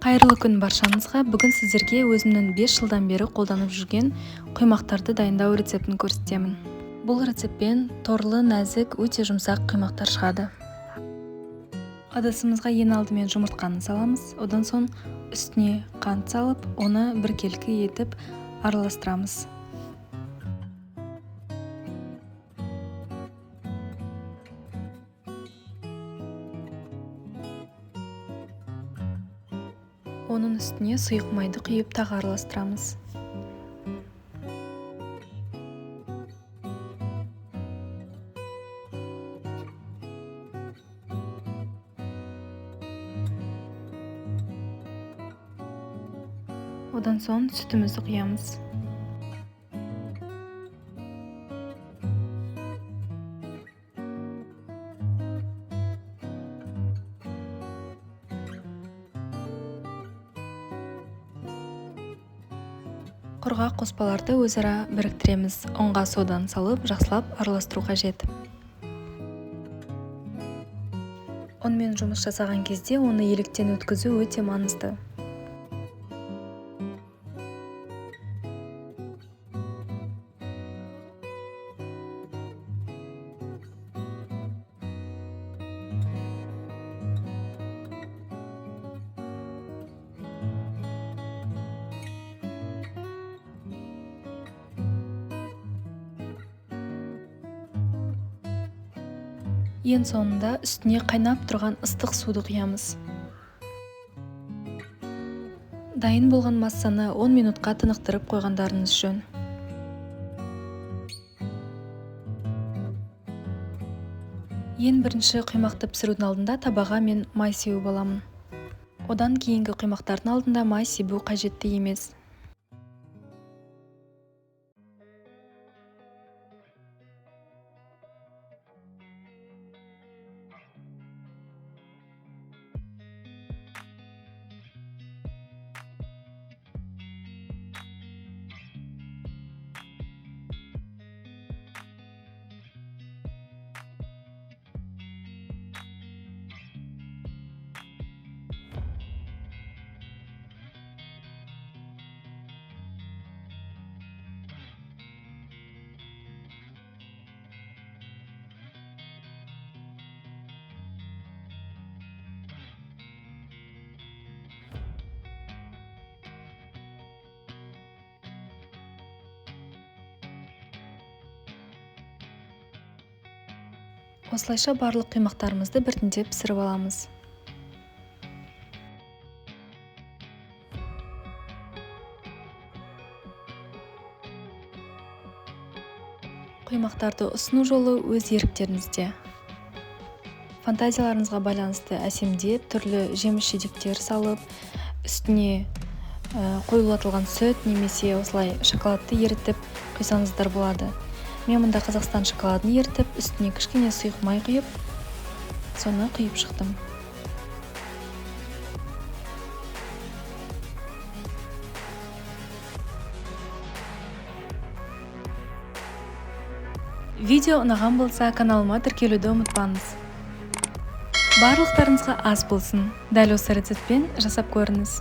Қайырлы күн баршаңызға. Бүгін сіздерге өзімнің 5 жылдан бері қолданып жүрген құймақтарды дайындау рецептін көрсетемін. Бұл рецептпен торлы, нәзік, өте жұмсақ құймақтар шығады. Ыдысымызға ең алдымен жұмыртқаны саламыз. Одан соң үстіне қант салып, оны біркелкі етіп араластырамыз. Оның үстіне сұйық майды құйып тағы араластырамыз. Одан соң сүтімізді құямыз. Құрғақ қоспаларды өзара біріктіреміз. Ұнға содан салып, жақсылап араластыру қажет. Онымен жұмыс жасаған кезде оны електен өткізу өте маңызды. Ең соңында үстіне қайнап тұрған ыстық суды құямыз. Дайын болған массаны 10 минутқа тынықтырып қойғандарыңыз жөн. Ең бірінші құймақты пісірудің алдында табаға мен май сеуіп аламын. Одан кейінгі құймақтардың алдында май себу қажетті емес. Осылайша барлық құймақтарымызды біртіндеп пісіріп аламыз. Құймақтарды ұсыну жолы өз еріктеріңізде. Фантазияларыңызға байланысты әсемдеп, түрлі жеміс-жидектер салып, үстіне қоюлатылған сүт немесе осылай шоколадты ерітіп құйсаңыздар болады. Мен мұнда Қазақстан шоколадын ерітіп, үстіне кішкене сұйық май құйып, соны құйып шықтым. Видео ұнаған болса, каналыма тіркелуді ұмытпаңыз. Барлықтарыңызға ас болсын. Дәл осы рецептпен жасап көріңіз.